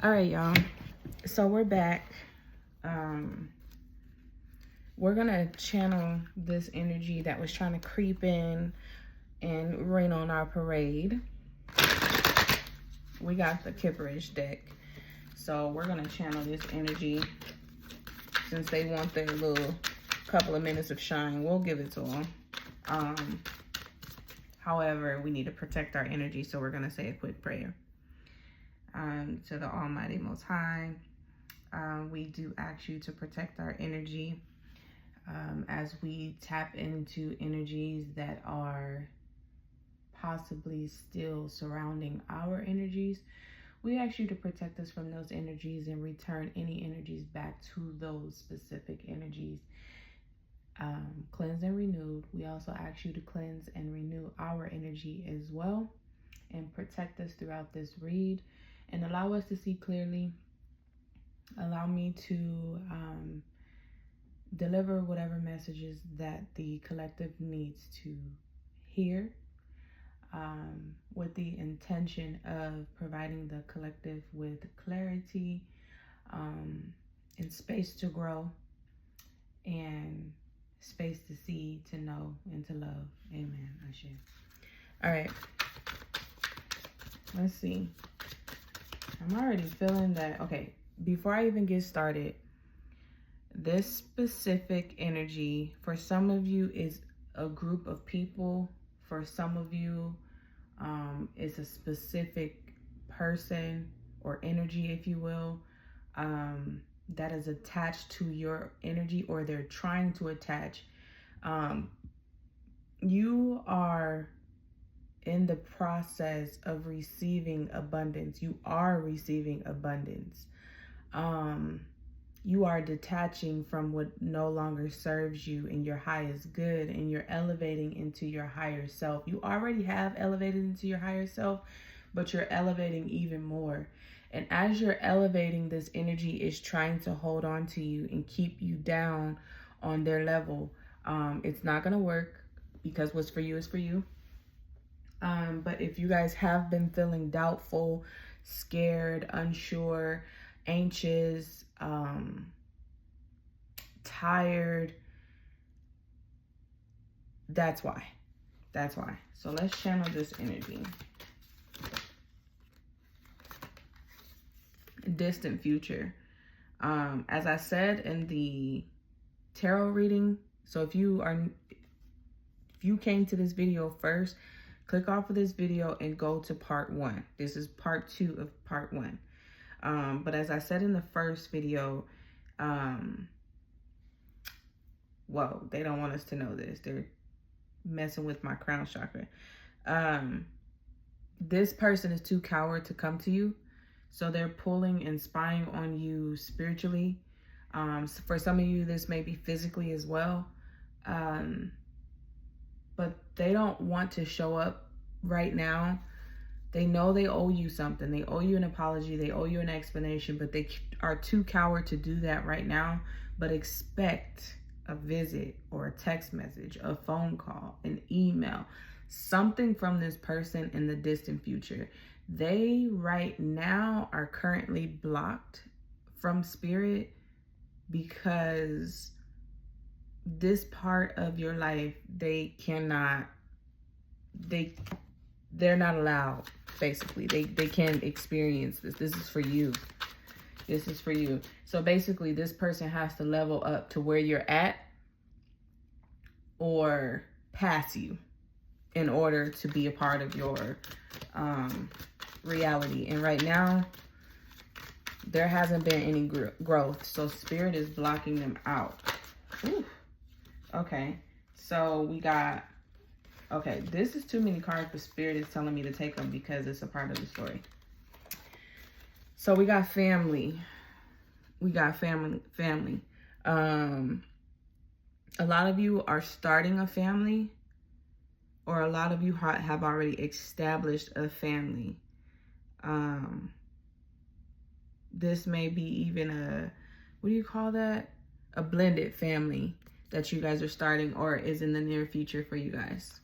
All right, y'all. So we're back. We're gonna channel this energy that was trying to creep in and rain on our parade. We got the Kipperish deck. So we're gonna channel this energy. Since they want their little couple of minutes of shine, we'll give it to them. However, we need to protect our energy, so we're gonna say a quick prayer. To the Almighty Most High, we do ask you to protect our energy as we tap into energies that are possibly still surrounding our energies. We ask you to protect us from those energies and return any energies back to those specific energies. Cleanse and renewed. We also ask you to cleanse and renew our energy as well, and protect us throughout this read, and allow us to see clearly. Allow me to deliver whatever messages that the collective needs to hear, with the intention of providing the collective with clarity, and space to grow, and space to see, to know, and to love. Amen. Ashe. All right. Let's see. I'm already feeling that. Okay. Before I even get started, this specific energy for some of you is a group of people. For some of you, it's a specific person or energy, if you will, that is attached to your energy, or they're trying to attach. You are in the process of receiving abundance. You are receiving abundance. You are detaching from what no longer serves you in your highest good, and you're elevating into your higher self. You already have elevated into your higher self, but you're elevating even more. And as you're elevating, this energy is trying to hold on to you and keep you down on their level. It's not going to work, because what's for you is for you. But if you guys have been feeling doubtful, scared, unsure, anxious, tired, that's why. So let's channel this energy. Distant future. As I said in the tarot reading, so if you came to this video first, click off of this video and go to part 1. This is part 2 of part 1. But as I said in the first video, well, they don't want us to know this. They're messing with my crown chakra. This person is too coward to come to you. So they're pulling and spying on you spiritually. For some of you, this may be physically as well. But they don't want to show up right now. They know they owe you something. They owe you an apology. They owe you an explanation, but they are too coward to do that right now. But expect a visit or a text message, a phone call, an email, something from this person in the distant future. They right now are currently blocked from spirit because this part of your life, they're not allowed, basically. They can't experience this. This is for you. This is for you. So basically, this person has to level up to where you're at or pass you in order to be a part of your reality. And right now, there hasn't been any growth. So spirit is blocking them out. Ooh. Okay. So we got... Okay, this is too many cards, but spirit is telling me to take them because it's a part of the story. So we got family. We got family. A lot of you are starting a family, or a lot of you have already established a family. This may be even a, what do you call that? A blended family that you guys are starting, or is in the near future for you guys.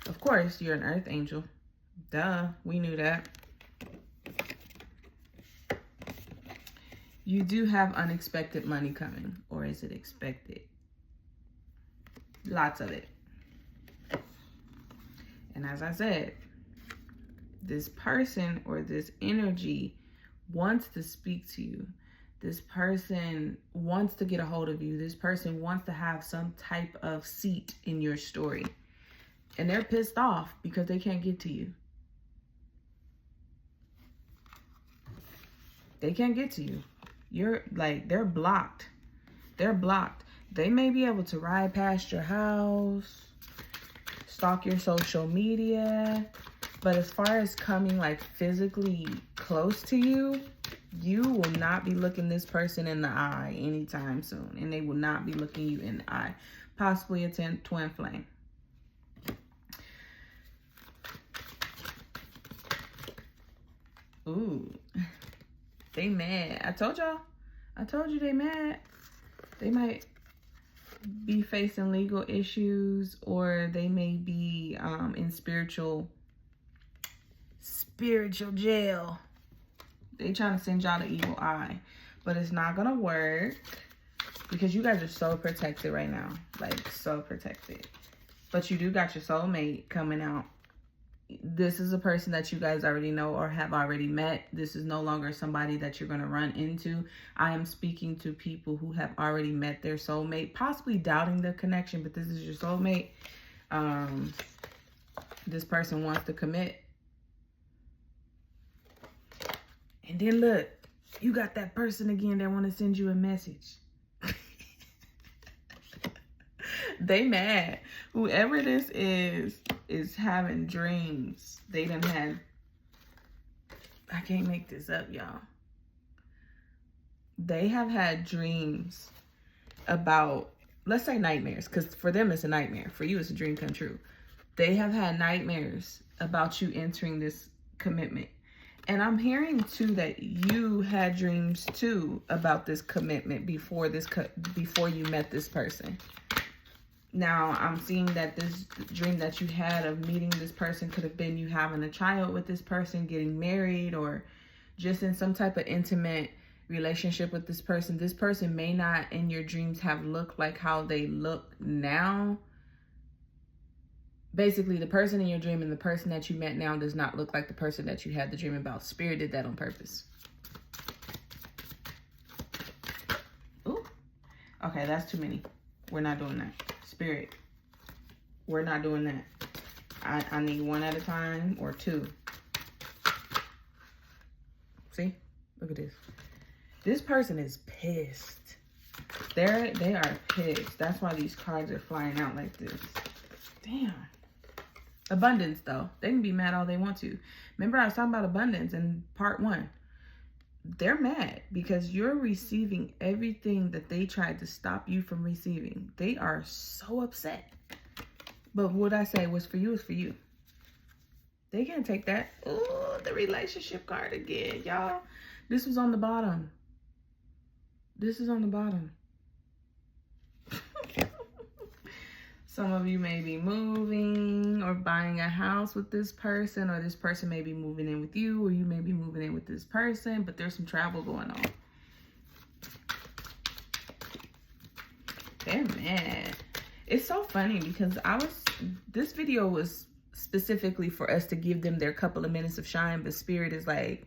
Of course, you're an earth angel. Duh, we knew that. You do have unexpected money coming, or is it expected? Lots of it. And as I said, this person or this energy wants to speak to you. This person wants to get a hold of you. This person wants to have some type of seat in your story. And they're pissed off because they can't get to you. They can't get to you. You're like, they're blocked. They're blocked. They may be able to ride past your house, stalk your social media, but as far as coming like physically close to you, you will not be looking this person in the eye anytime soon, and they will not be looking you in the eye. Possibly a twin flame. Ooh, they mad. I told you they mad. They might be facing legal issues, or they may be in spiritual jail. They trying to send y'all the evil eye, but it's not gonna work because you guys are so protected right now, like so protected. But you do got your soulmate coming out. This is a person that you guys already know or have already met. This is no longer somebody that you're going to run into. I am speaking to people who have already met their soulmate, possibly doubting the connection, but this is your soulmate. This person wants to commit. And then look, you got that person again that want to send you a message. They mad. Whoever this is having dreams. They done had, I can't make this up, y'all. They have had dreams about, let's say nightmares, because for them it's a nightmare. For you it's a dream come true. They have had nightmares about you entering this commitment. And I'm hearing too that you had dreams too about this commitment before you met this person. Now, I'm seeing that this dream that you had of meeting this person could have been you having a child with this person, getting married, or just in some type of intimate relationship with this person. This person may not in your dreams have looked like how they look now. Basically, the person in your dream and the person that you met now does not look like the person that you had the dream about. Spirit did that on purpose. Ooh. Okay, that's too many. We're not doing that. Spirit, we're not doing that. I need one at a time or two. See? Look at this. This person is pissed. They are pissed. That's why these cards are flying out like this. Damn. Abundance, though. They can be mad all they want to. Remember I was talking about abundance in part 1. They're mad because you're receiving everything that they tried to stop you from receiving. They are so upset. But what I say was for you is for you. They can't take that. Oh, the relationship card again, y'all. This was on the bottom. This is on the bottom. Some of you may be moving or buying a house with this person, or this person may be moving in with you, or you may be moving in with this person, but there's some travel going on. They're mad. It's so funny because this video was specifically for us to give them their couple of minutes of shine, but Spirit is like,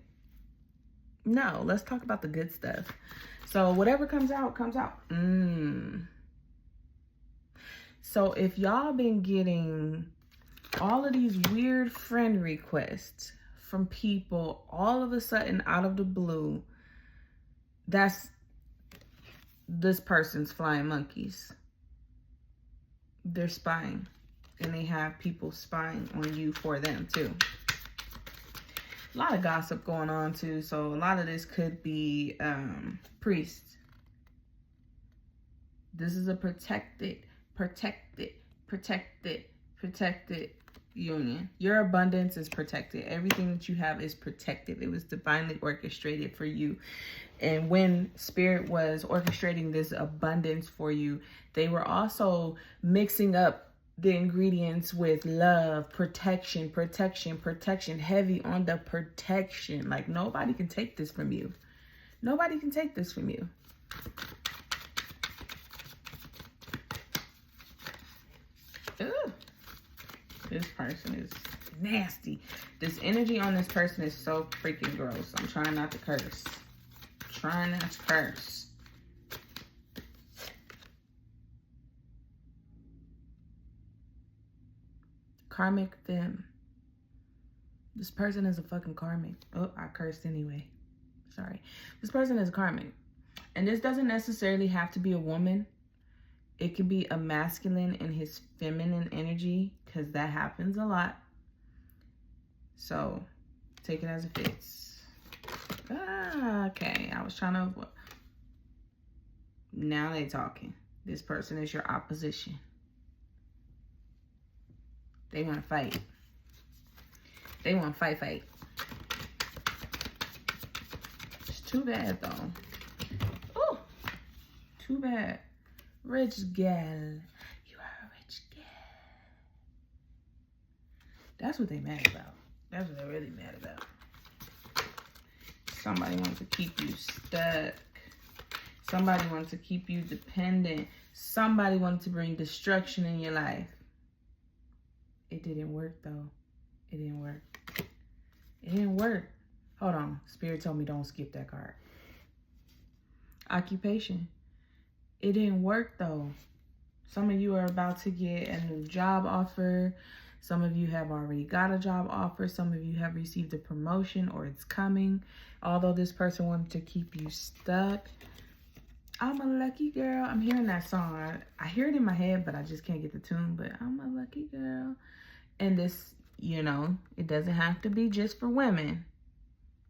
no, let's talk about the good stuff. So whatever comes out, comes out. So if y'all been getting all of these weird friend requests from people all of a sudden out of the blue, that's this person's flying monkeys. They're spying, and they have people spying on you for them too. A lot of gossip going on too, so a lot of this could be priests. This is a protected union. Your abundance is protected. Everything that you have is protected. It was divinely orchestrated for you. And when Spirit was orchestrating this abundance for you, they were also mixing up the ingredients with love, protection, heavy on the protection. Like nobody can take this from you. Nobody can take this from you. Ugh. This person is nasty. This energy on this person is so freaking gross. I'm trying not to curse. Trying not to curse. Karmic them. This person is a fucking karmic. Oh, I cursed anyway. Sorry. This person is a karmic. And this doesn't necessarily have to be a woman. It could be a masculine in his feminine energy, because that happens a lot. So, take it as it fits. Okay, I was trying to... Now they talking. This person is your opposition. They want to fight. They want to fight. It's too bad, though. Oh, too bad. Rich gal. You are a rich gal. That's what they mad about. That's what they're really mad about. Somebody wants to keep you stuck. Somebody wants to keep you dependent. Somebody wants to bring destruction in your life. It didn't work, though. It didn't work. It didn't work. Hold on. Spirit told me don't skip that card. Occupation. It didn't work, though. Some of you are about to get a new job offer. Some of you have already got a job offer. Some of you have received a promotion or it's coming. Although this person wanted to keep you stuck. I'm a lucky girl. I'm hearing that song. I hear it in my head, but I just can't get the tune. But I'm a lucky girl. And this, you know, it doesn't have to be just for women.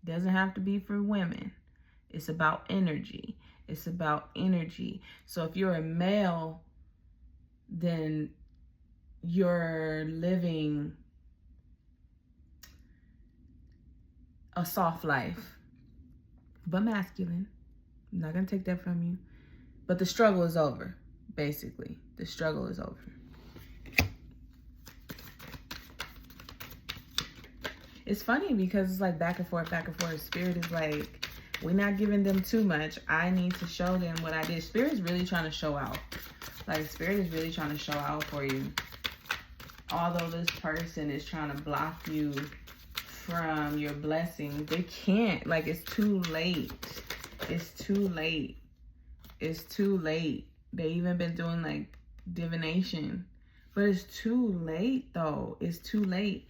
It doesn't have to be for women. It's about energy. It's about energy. So if you're a male, then you're living a soft life, but masculine. I'm not going to take that from you. But the struggle is over, basically. The struggle is over. It's funny because it's like back and forth, back and forth. Spirit is like, we're not giving them too much. I need to show them what I did. Spirit is really trying to show out. Like, Spirit is really trying to show out for you. Although this person is trying to block you from your blessings, they can't. Like, it's too late. It's too late. It's too late. They even been doing, like, divination. But it's too late, though. It's too late.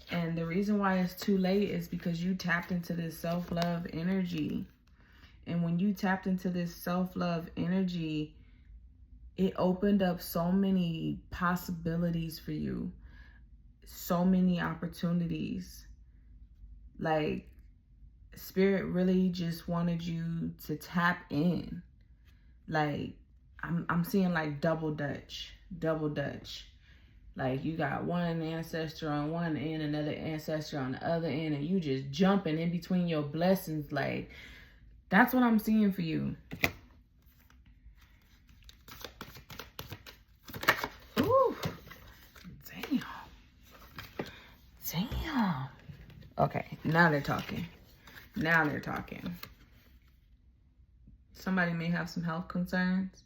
And the reason why it's too late is because you tapped into this self-love energy. And when you tapped into this self-love energy, it opened up so many possibilities for you. So many opportunities. Like, Spirit really just wanted you to tap in. Like, I'm seeing like double Dutch. Like, you got one ancestor on one end, another ancestor on the other end, and you just jumping in between your blessings. Like, that's what I'm seeing for you. Ooh. Damn. Okay, now they're talking. Somebody may have some health concerns.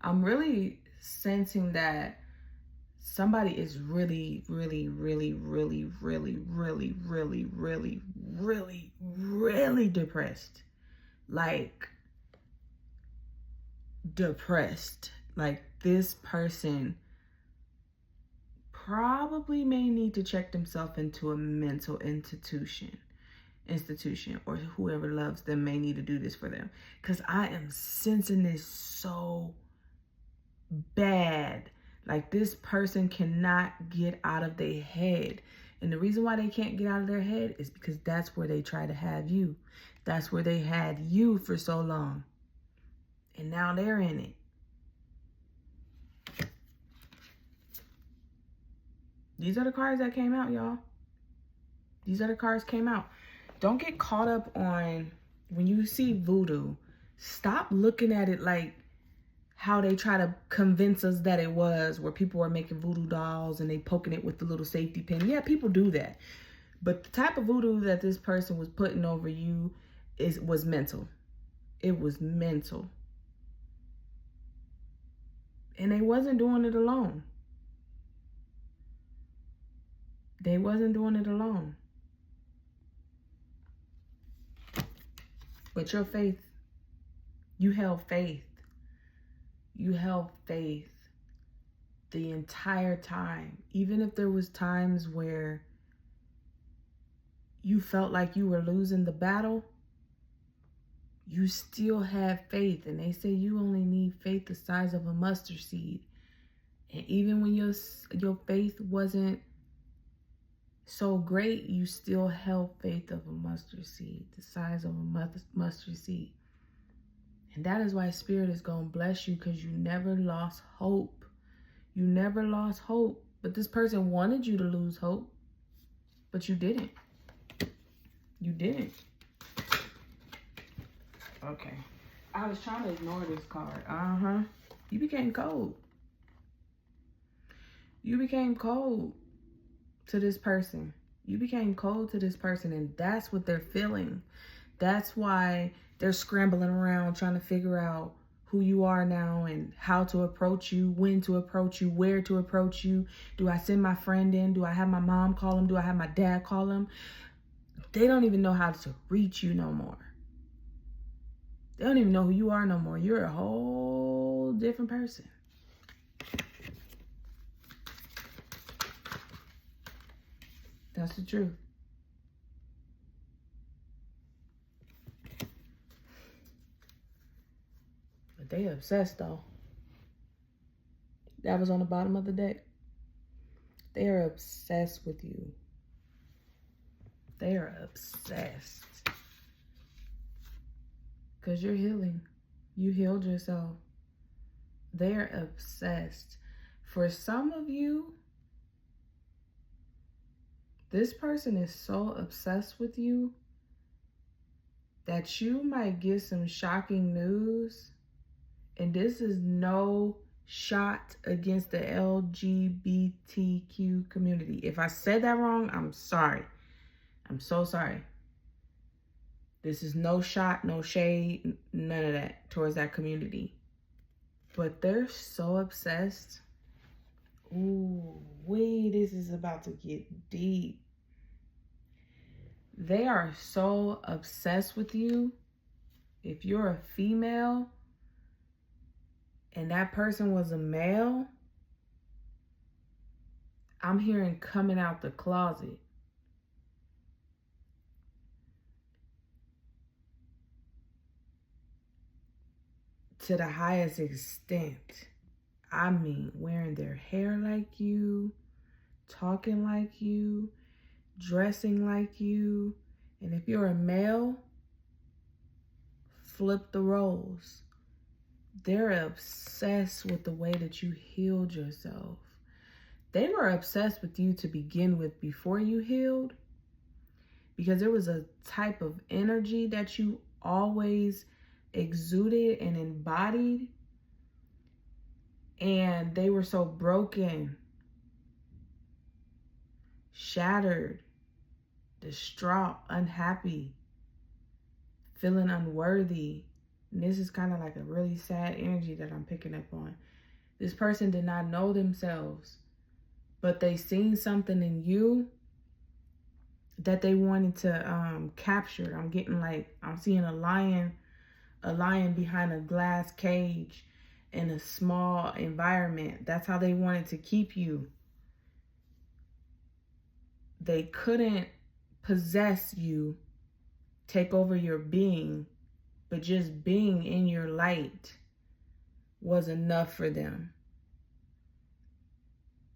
I'm really sensing that somebody is really depressed. Like, depressed. Like, this person probably may need to check themselves into a mental institution, or whoever loves them may need to do this for them. Because I am sensing this so bad. Like, this person cannot get out of their head. And the reason why they can't get out of their head is because that's where they try to have you. That's where they had you for so long. And now they're in it. These are the cards that came out, y'all. These are the cards came out. Don't get caught up on, when you see voodoo, stop looking at it like how they try to convince us that it was, where people are making voodoo dolls and they poking it with the little safety pin. Yeah, people do that. But the type of voodoo that this person was putting over you was mental. It was mental. And they wasn't doing it alone. They wasn't doing it alone. But your faith, you held faith. You held faith the entire time. Even if there was times where you felt like you were losing the battle, you still had faith. And they say you only need faith the size of a mustard seed. And even when your faith wasn't so great, you still held faith of a mustard seed, the size of a mustard seed. And that is why Spirit is going to bless you, because you never lost hope. You never lost hope. But this person wanted you to lose hope, but you didn't. You didn't. Okay. I was trying to ignore this card. You became cold. You became cold to this person. You became cold to this person, and that's what they're feeling. That's why they're scrambling around trying to figure out who you are now and how to approach you, when to approach you, where to approach you. Do I send my friend in? Do I have my mom call him? Do I have my dad call him? They don't even know how to reach you no more. They don't even know who you are no more. You're a whole different person. That's the truth. But they obsessed though. That was on the bottom of the deck. They are obsessed with you. They are obsessed. Because you're healing. You healed yourself. They're obsessed. For some of you, this person is so obsessed with you that you might get some shocking news. And this is no shot against the LGBTQ community. If I said that wrong, I'm sorry. I'm so sorry. This is no shot, no shade, none of that towards that community. But they're so obsessed. Ooh, this is about to get deep. They are so obsessed with you. If you're a female and that person was a male, I'm hearing coming out the closet. To the highest extent. I mean, wearing their hair like you, talking like you, dressing like you. And if you're a male, flip the roles. They're obsessed with the way that you healed yourself. They were obsessed with you to begin with before you healed, because there was a type of energy that you always exuded and embodied, and they were so broken, shattered, distraught, unhappy, feeling unworthy. And this is kind of like a really sad energy that I'm picking up on. This person did not know themselves, but they seen something in you that they wanted to capture. I'm seeing a lion behind a glass cage in a small environment. That's how they wanted to keep you. They couldn't possess you, take over your being, but just being in your light was enough for them.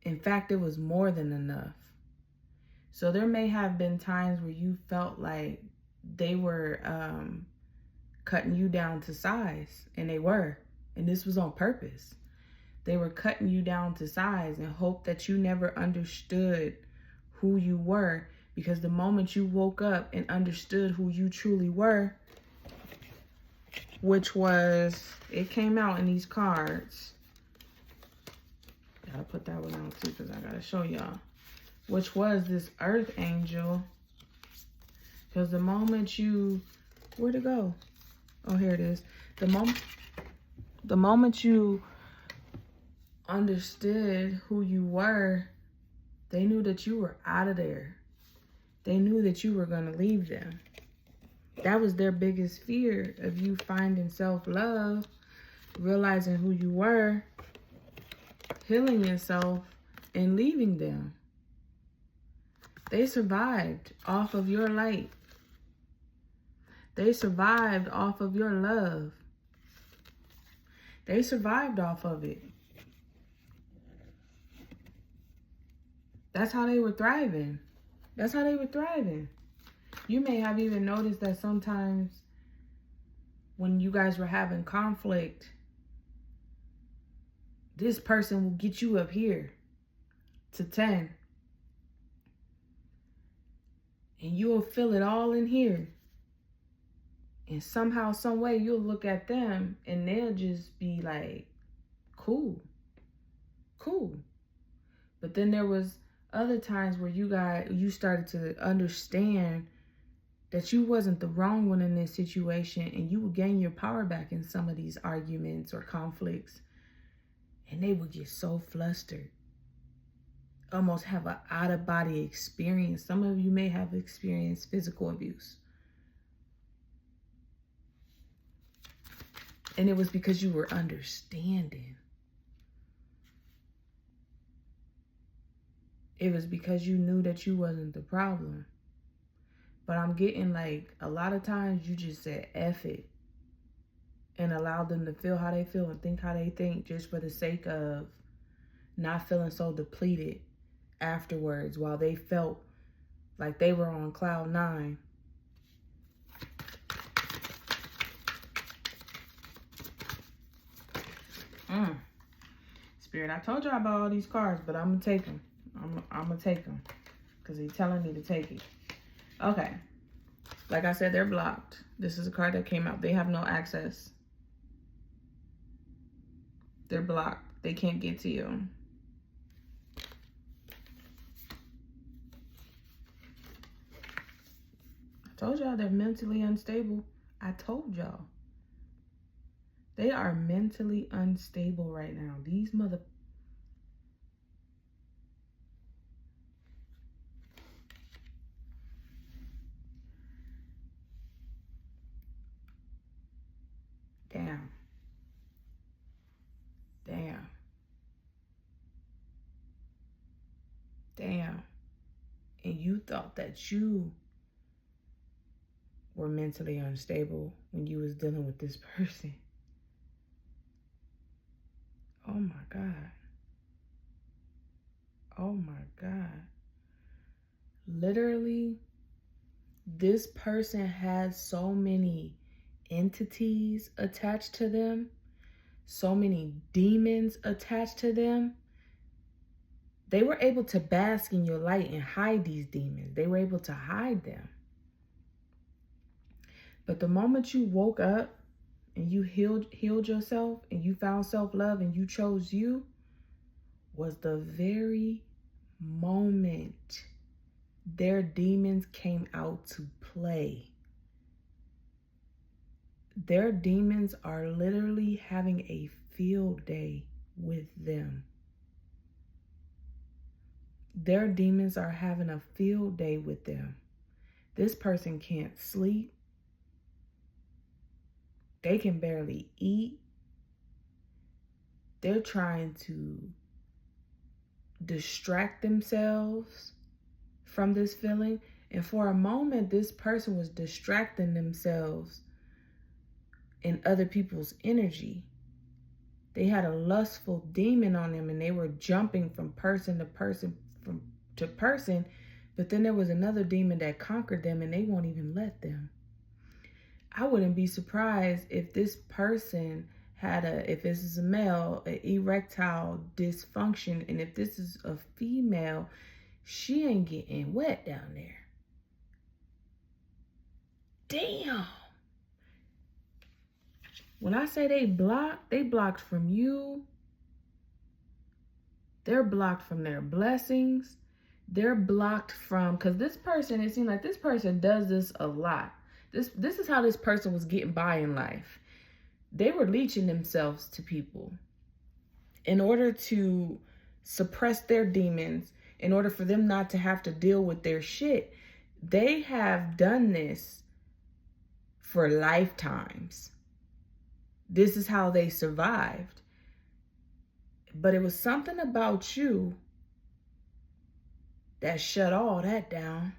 In fact, it was more than enough. So there may have been times where you felt like they were cutting you down to size, and they were. And this was on purpose. They were cutting you down to size and hope that you never understood who you were, because the moment you woke up and understood who you truly were, which was, it came out in these cards. Gotta put that one on too, because I gotta show y'all. Which was this earth angel. Because the moment you, where'd it go? Oh, here it is. The moment you understood who you were, they knew that you were out of there. They knew that you were going to leave them. That was their biggest fear of you finding self-love, realizing who you were, healing yourself, and leaving them. They survived off of your light. They survived off of your love. They survived off of it. That's how they were thriving. That's how they were thriving. You may have even noticed that sometimes when you guys were having conflict, this person will get you up here to 10. And you'll feel it all in here. And somehow, some way, you'll look at them and they'll just be like, cool. Cool. But then there was other times where you started to understand that you wasn't the wrong one in this situation, and you would gain your power back in some of these arguments or conflicts. And they would get so flustered. Almost have an out-of-body experience. Some of you may have experienced physical abuse. And it was because you were understanding. It was because you knew that you wasn't the problem. But I'm getting like, a lot of times you just said F it. And allowed them to feel how they feel and think how they think, just for the sake of not feeling so depleted afterwards, while they felt like they were on cloud 9. Spirit, I told y'all about all these cards, but I'm going to take them. I'm going to take them because he's telling me to take it. Okay. Like I said, they're blocked. This is a card that came out. They have no access. They're blocked. They can't get to you. I told y'all they're mentally unstable. I told y'all. They are mentally unstable right now. These mother... Damn. Damn. Damn. And you thought that you were mentally unstable when you was dealing with this person. Oh my God. Oh my God. Literally, this person has so many entities attached to them, so many demons attached to them. They were able to bask in your light and hide these demons. They were able to hide them. But the moment you woke up and you healed yourself and you found self-love and you chose you, was the very moment their demons came out to play. Their demons are literally having a field day with them. Their demons are having a field day with them. This person can't sleep. They can barely eat. They're trying to distract themselves from this feeling. And for a moment, this person was distracting themselves in other people's energy. They had a lustful demon on them and they were jumping from person to person, to person. But then there was another demon that conquered them and they won't even let them. I wouldn't be surprised if this person had if this is a male, an erectile dysfunction. And if this is a female, she ain't getting wet down there. Damn. When I say they blocked from you. They're blocked from their blessings. They're blocked from, because this person, it seems like this person does this a lot. This is how this person was getting by in life. They were leeching themselves to people in order to suppress their demons, in order for them not to have to deal with their shit. They have done this for lifetimes. This is how they survived. But it was something about you that shut all that down.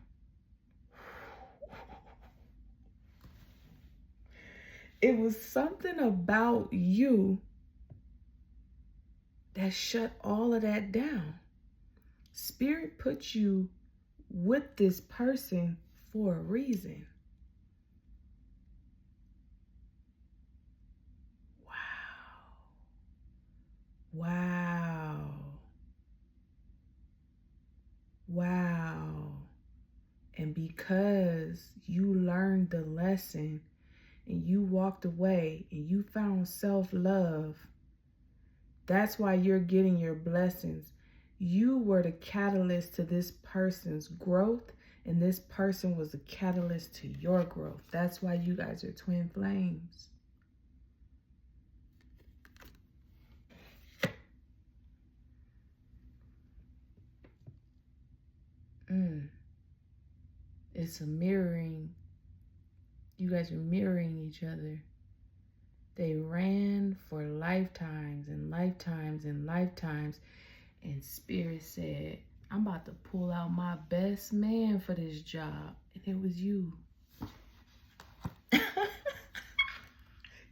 It was something about you that shut all of that down. Spirit put you with this person for a reason. Wow. Wow. And because you learned the lesson and you walked away and you found self-love, that's why you're getting your blessings. You were the catalyst to this person's growth, and this person was the catalyst to your growth. That's why you guys are twin flames. It's a mirroring. You guys are mirroring each other. They ran for lifetimes and lifetimes and lifetimes. And Spirit said, I'm about to pull out my best man for this job. And it was you.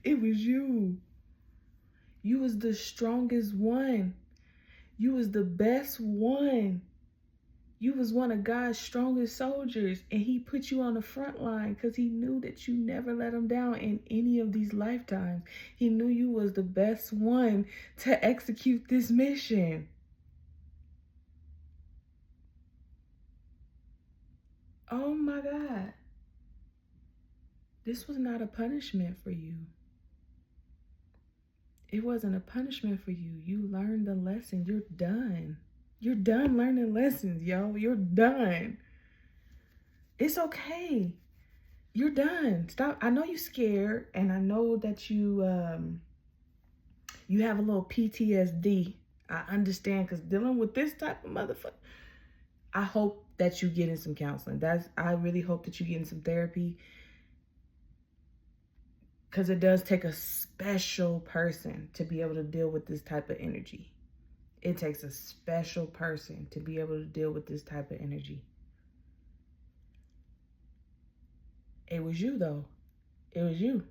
It was you. You was the strongest one. You was the best one. You was one of God's strongest soldiers, and he put you on the front line because he knew that you never let him down in any of these lifetimes. He knew you was the best one to execute this mission. Oh my God. This was not a punishment for you. It wasn't a punishment for you. You learned the lesson. You're done. You're done learning lessons, yo. You're done. It's okay. You're done. Stop. I know you're scared, and I know that you have a little PTSD. I understand, because dealing with this type of motherfucker, I hope that you get in some counseling. I really hope that you get in some therapy, because it does take a special person to be able to deal with this type of energy. It takes a special person to be able to deal with this type of energy. It was you, though. It was you.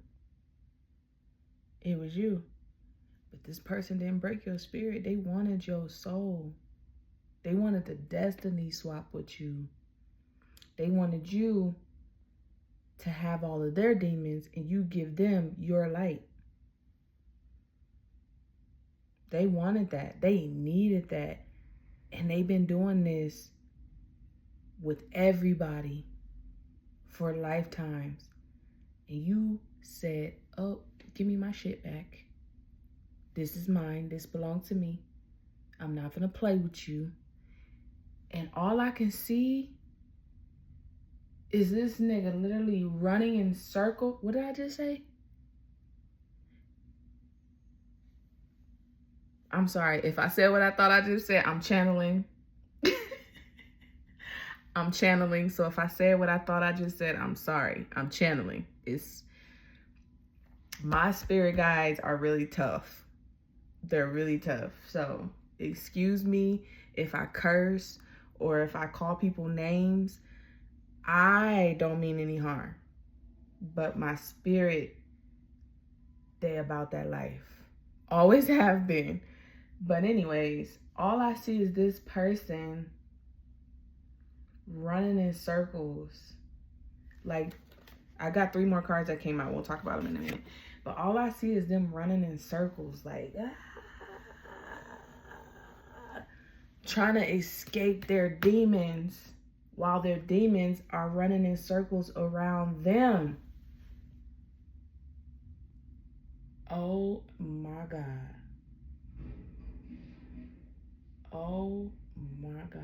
It was you. But this person didn't break your spirit. They wanted your soul. They wanted the destiny swap with you. They wanted you to have all of their demons and you give them your light. They wanted that. They needed that. And they've been doing this with everybody for lifetimes. And you said, oh, give me my shit back. This is mine. This belongs to me. I'm not going to play with you. And all I can see is this nigga literally running in circles. What did I just say? I'm sorry. If I said what I thought I just said, I'm channeling. I'm channeling. So if I said what I thought I just said, I'm sorry. I'm channeling. My spirit guides are really tough. They're really tough. So excuse me if I curse or if I call people names. I don't mean any harm. But my spirit, they about that life. Always have been. But anyways, all I see is this person running in circles. Like, I got 3 more cards that came out. We'll talk about them in a minute. But all I see is them running in circles, like, trying to escape their demons while their demons are running in circles around them. Oh my God. Oh my God.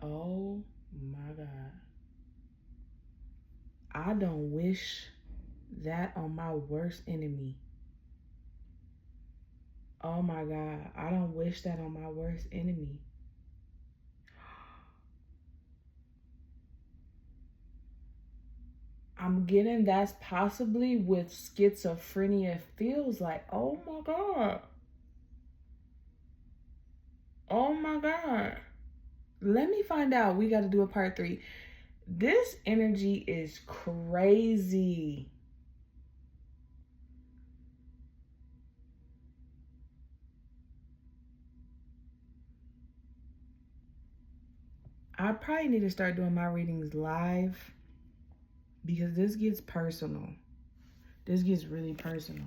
Oh my God. I don't wish that on my worst enemy. Oh my God. I don't wish that on my worst enemy. I'm getting that's possibly with schizophrenia. It feels like, oh my God. Oh my God. Let me find out. We got to do a part 3. This energy is crazy. I probably need to start doing my readings live because this gets personal. This gets really personal.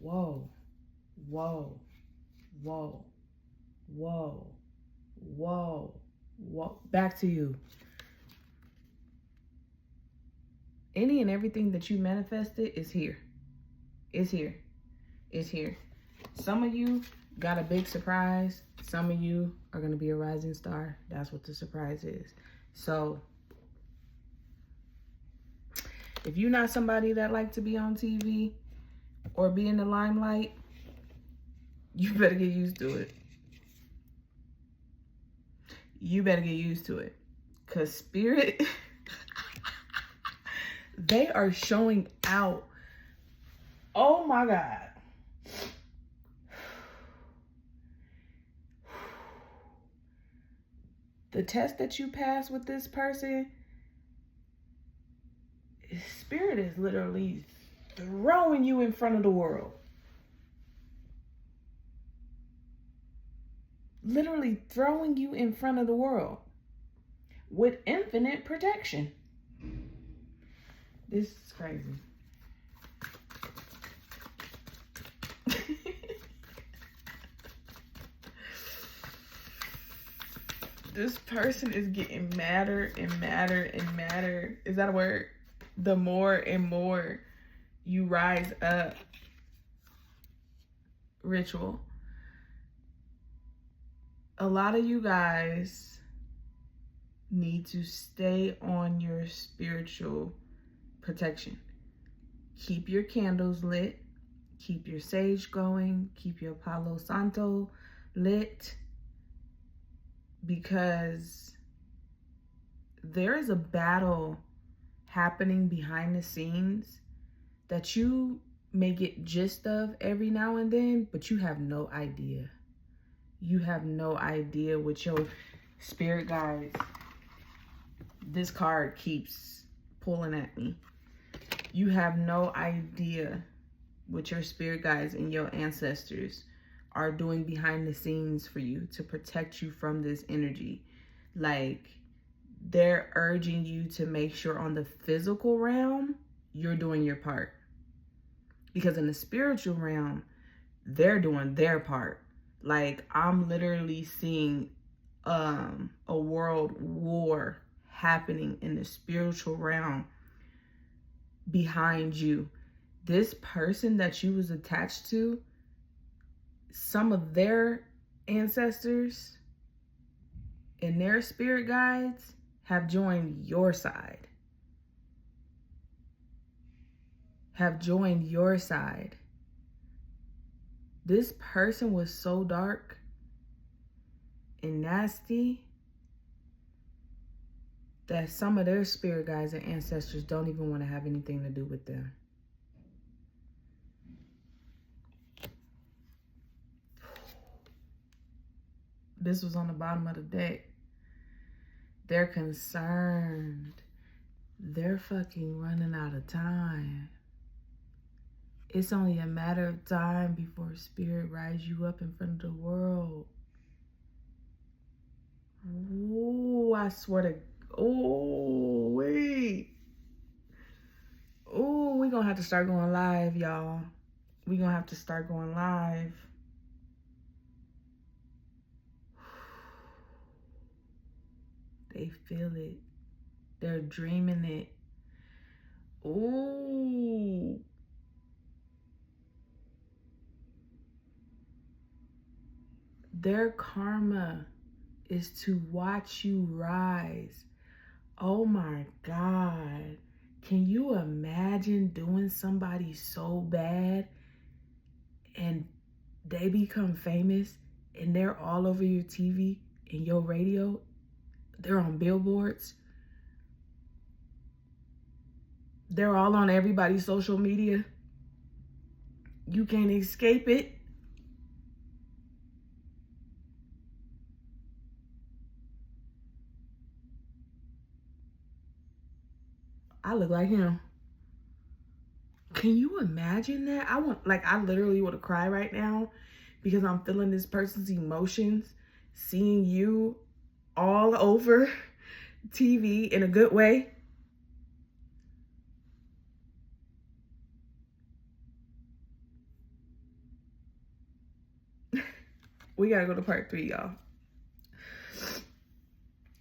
Whoa, whoa, whoa, whoa, whoa, whoa. Back to you. Any and everything that you manifested is here. It's here. It's here. Some of you got a big surprise. Some of you are going to be a rising star. That's what the surprise is. So if you're not somebody that like to be on TV or be in the limelight, you better get used to it. You better get used to it. Because spirit, they are showing out. Oh my God. The test that you pass with this person, spirit is literally throwing you in front of the world. Literally throwing you in front of the world with infinite protection. This is crazy. This person is getting madder and madder and madder. Is that a word? The more and more you rise up. Ritual. A lot of you guys need to stay on your spiritual protection. Keep your candles lit. Keep your sage going. Keep your Palo Santo lit. Because there is a battle happening behind the scenes that you may get gist of every now and then, but you have no idea. You have no idea what your spirit guides. This card keeps pulling at me. You have no idea what your spirit guides and your ancestors are doing behind the scenes for you to protect you from this energy. Like, they're urging you to make sure on the physical realm, you're doing your part. Because in the spiritual realm, they're doing their part. Like, I'm literally seeing a world war happening in the spiritual realm behind you. This person that you was attached to, some of their ancestors and their spirit guides have joined your side. Have joined your side. This person was so dark and nasty that some of their spirit guides and ancestors don't even want to have anything to do with them. This was on the bottom of the deck. They're concerned. They're fucking running out of time. It's only a matter of time before spirit rises you up in front of the world. Oh, I swear to... Oh, wait. Oh, we're going to have to start going live, y'all. We're going to have to start going live. They feel it. They're dreaming it. Ooh. Their karma is to watch you rise. Oh my God. Can you imagine doing somebody so bad and they become famous and they're all over your TV and your radio? They're on billboards. They're all on everybody's social media. You can't escape it. I look like him. Can you imagine that? I literally want to cry right now because I'm feeling this person's emotions, seeing you all over TV in a good way. We gotta go to part 3, y'all.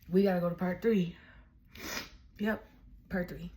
We gotta go to part 3. Yep, part 3.